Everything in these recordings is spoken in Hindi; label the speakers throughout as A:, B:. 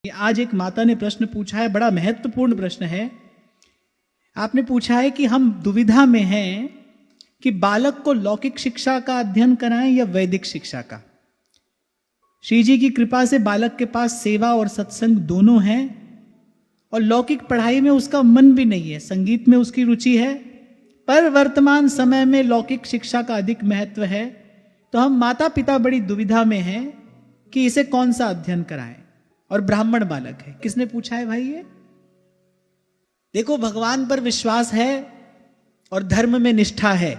A: आज एक माता ने प्रश्न पूछा है, बड़ा महत्वपूर्ण प्रश्न है। आपने पूछा है कि हम दुविधा में हैं कि बालक को लौकिक शिक्षा का अध्ययन कराएं या वैदिक शिक्षा का। श्री जी की कृपा से बालक के पास सेवा और सत्संग दोनों हैं और लौकिक पढ़ाई में उसका मन भी नहीं है, संगीत में उसकी रुचि है, पर वर्तमान समय में लौकिक शिक्षा का अधिक महत्व है। तो हम माता पिता बड़ी दुविधा में हैं कि इसे कौन सा अध्ययन कराएं। और ब्राह्मण बालक है। किसने पूछा है भाई ये? देखो, भगवान पर विश्वास है और धर्म में निष्ठा है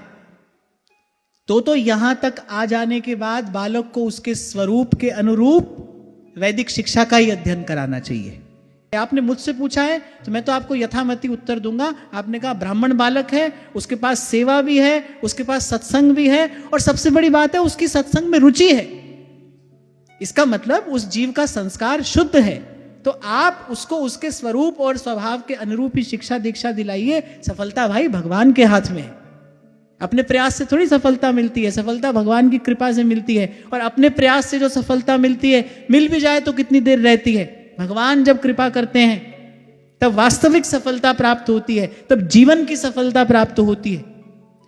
A: तो यहां तक आ जाने के बाद बालक को उसके स्वरूप के अनुरूप वैदिक शिक्षा का ही अध्ययन कराना चाहिए। आपने मुझसे पूछा है तो मैं तो आपको यथामति उत्तर दूंगा। आपने कहा ब्राह्मण बालक है, उसके पास सेवा भी है, उसके पास सत्संग भी है और सबसे बड़ी बात है उसकी सत्संग में रुचि है। इसका मतलब उस जीव का संस्कार शुद्ध है। तो आप उसको उसके स्वरूप और स्वभाव के अनुरूप ही शिक्षा दीक्षा दिलाइए। सफलता भाई भगवान के हाथ में है। अपने प्रयास से थोड़ी सफलता मिलती है, सफलता भगवान की कृपा से मिलती है। और अपने प्रयास से जो सफलता मिलती है, मिल भी जाए तो कितनी देर रहती है। भगवान जब कृपा करते हैं तब वास्तविक सफलता प्राप्त होती है, तब जीवन की सफलता प्राप्त होती है।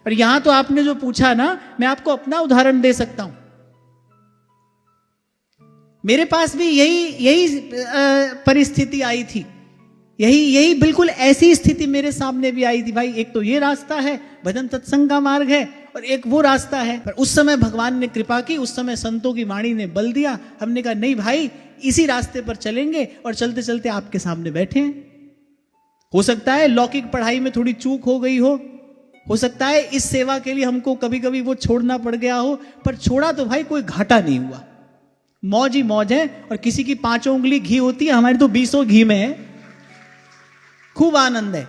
A: और यहां तो आपने जो पूछा ना, मैं आपको अपना उदाहरण दे सकता हूं। मेरे पास भी यही परिस्थिति आई थी, यही बिल्कुल ऐसी स्थिति मेरे सामने भी आई थी। भाई एक तो ये रास्ता है, भजन सत्संग का मार्ग है, और एक वो रास्ता है। पर उस समय भगवान ने कृपा की, उस समय संतों की वाणी ने बल दिया। हमने कहा नहीं भाई, इसी रास्ते पर चलेंगे और चलते चलते आपके सामने बैठे हैं। हो सकता है लौकिक पढ़ाई में थोड़ी चूक हो गई हो सकता है इस सेवा के लिए हमको कभी कभी वो छोड़ना पड़ गया हो, पर छोड़ा तो भाई कोई घाटा नहीं हुआ। मौज ही मौज है। और किसी की 5 उंगली घी होती है, हमारी तो 20 घी में है। खूब आनंद है।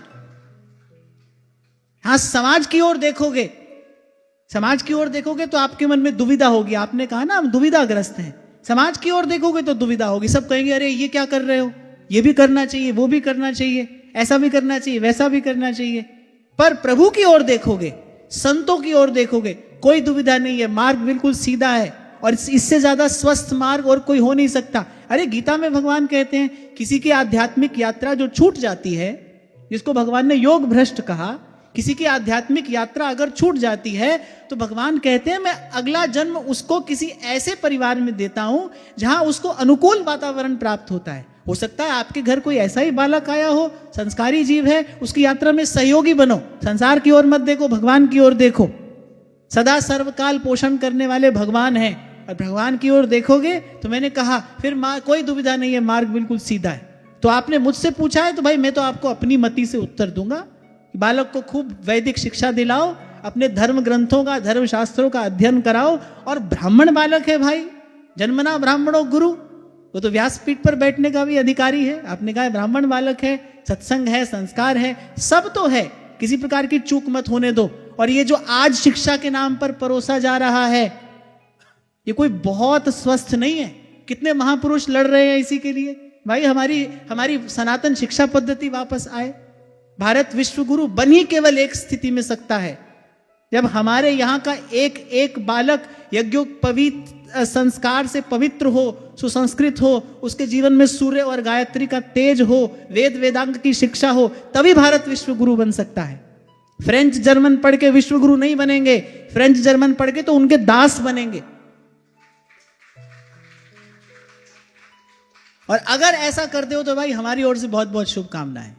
A: हाँ, समाज की ओर देखोगे, समाज की ओर देखोगे तो आपके मन में दुविधा होगी। आपने कहा ना हम दुविधाग्रस्त हैं। समाज की ओर देखोगे तो दुविधा होगी। सब कहेंगे अरे ये क्या कर रहे हो, ये भी करना चाहिए, वो भी करना चाहिए, ऐसा भी करना चाहिए, वैसा भी करना चाहिए। पर प्रभु की ओर देखोगे, संतों की ओर देखोगे, कोई दुविधा नहीं है। मार्ग बिल्कुल सीधा है और इससे ज्यादा स्वस्थ मार्ग और कोई हो नहीं सकता। अरे गीता में भगवान कहते हैं किसी की आध्यात्मिक यात्रा जो छूट जाती है, जिसको भगवान ने योग भ्रष्ट कहा, किसी की आध्यात्मिक यात्रा अगर छूट जाती है तो भगवान कहते हैं मैं अगला जन्म उसको किसी ऐसे परिवार में देता हूं जहां उसको अनुकूल वातावरण प्राप्त होता है। हो सकता है आपके घर कोई ऐसा ही बालक आया हो, संस्कारी जीव है, उसकी यात्रा में सहयोगी बनो। संसार की ओर मत देखो, भगवान की ओर देखो। सदा सर्वकाल पोषण करने वाले भगवान हैं और भगवान की ओर देखोगे तो मैंने कहा फिर कोई दुविधा नहीं है, मार्ग बिल्कुल सीधा है। तो आपने मुझसे पूछा है तो भाई मैं तो आपको अपनी मति से उत्तर दूंगा। बालक को खूब वैदिक शिक्षा दिलाओ, अपने धर्म ग्रंथों का, धर्म शास्त्रों का अध्ययन कराओ। और ब्राह्मण बालक है भाई, जन्मना ब्राह्मणो गुरु, वो तो व्यासपीठ पर बैठने का भी अधिकारी है। आपने कहा ब्राह्मण बालक है, सत्संग है, संस्कार है, सब तो है। किसी प्रकार की चूक मत होने दो। और ये जो आज शिक्षा के नाम पर परोसा जा रहा है, ये कोई बहुत स्वस्थ नहीं है। कितने महापुरुष लड़ रहे हैं इसी के लिए। भाई हमारी सनातन शिक्षा पद्धति वापस आए। भारत विश्व गुरु बन ही केवल एक स्थिति में सकता है, जब हमारे यहाँ का एक एक बालक यज्ञोपवीत संस्कार से पवित्र हो, सुसंस्कृत हो, उसके जीवन में सूर्य और गायत्री का तेज हो, वेद वेदांग की शिक्षा हो, तभी भारत विश्व गुरु बन सकता है। फ्रेंच जर्मन पढ़ के विश्व गुरु नहीं बनेंगे। फ्रेंच जर्मन पढ़ के तो उनके दास बनेंगे। और अगर ऐसा कर दो तो भाई हमारी ओर से बहुत बहुत शुभकामनाएं।